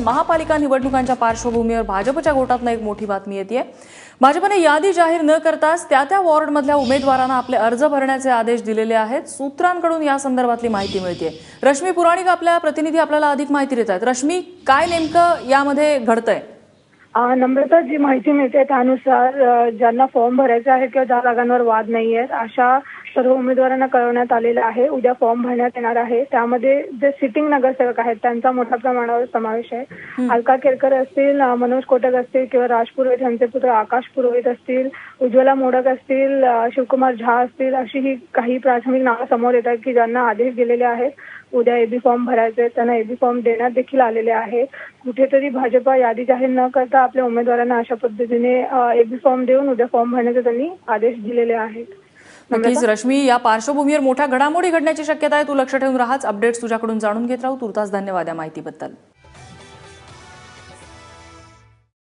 महापालिका निवडणुकांच्या पार्श्वभूमीवर भाजपच्या गोटातनं एक मोठी बातमी येते। भाजपने यादी जाहीर न करताच त्या वॉर्डमधल्या उमेदवारांना आपले अर्ज भरण्याचे आदेश दिलेले आहेत। सूत्रांकडून या संदर्भातली माहिती मिळते। रश्मी पुराणिक आपल्या प्रतिनिधी आपल्याला अधिक माहिती देत आहेत। रश्मी, काय नेमकं यामध्ये घडतंय? नम्रता, जी माहिती मिळते त्यानुसार ज्यांना फॉर्म भरायचे आहे किंवा ज्या जागांवर वाद नाही आहेत अशा सर्व उमेदवारांना कळवण्यात आलेलं आहे। उद्या फॉर्म भरण्यात येणार आहे। त्यामध्ये जे सिटिंग नगरसेवक आहेत त्यांचा मोठ्या प्रमाणावर समावेश आहे। अलका केरकर असतील, मनोज कोटक असतील किंवा राज पुरोहित यांचे पुत्र आकाश पुरोहित असतील, उज्ज्वला मोडक असतील, शिवकुमार झा असतील, अशी ही काही प्राथमिक नावं समोर येत आहेत की ज्यांना आदेश दिलेले आहेत उद्या एबी फॉर्म भरायचे। त्यांना एबी फॉर्म देण्यात देखील आलेले आहे। कुठेतरी भाजपा यादी जाहीर न करता आपल्या उमेदवारांना अशा पद्धतीने एबी फॉर्म देऊन उद्या फॉर्म भरण्याचे त्यांनी आदेश दिलेले आहेत। नक्कीच रश्मी, या पार्श्वभूमीवर मोठ्या घडामोडी घडण्याची शक्यता आहे। तू लक्ष ठेवून राहाच। अपडेट्स तुझ्याकडून जाणून घेत राहू। तुर्तास धन्यवाद या माहितीबद्दल।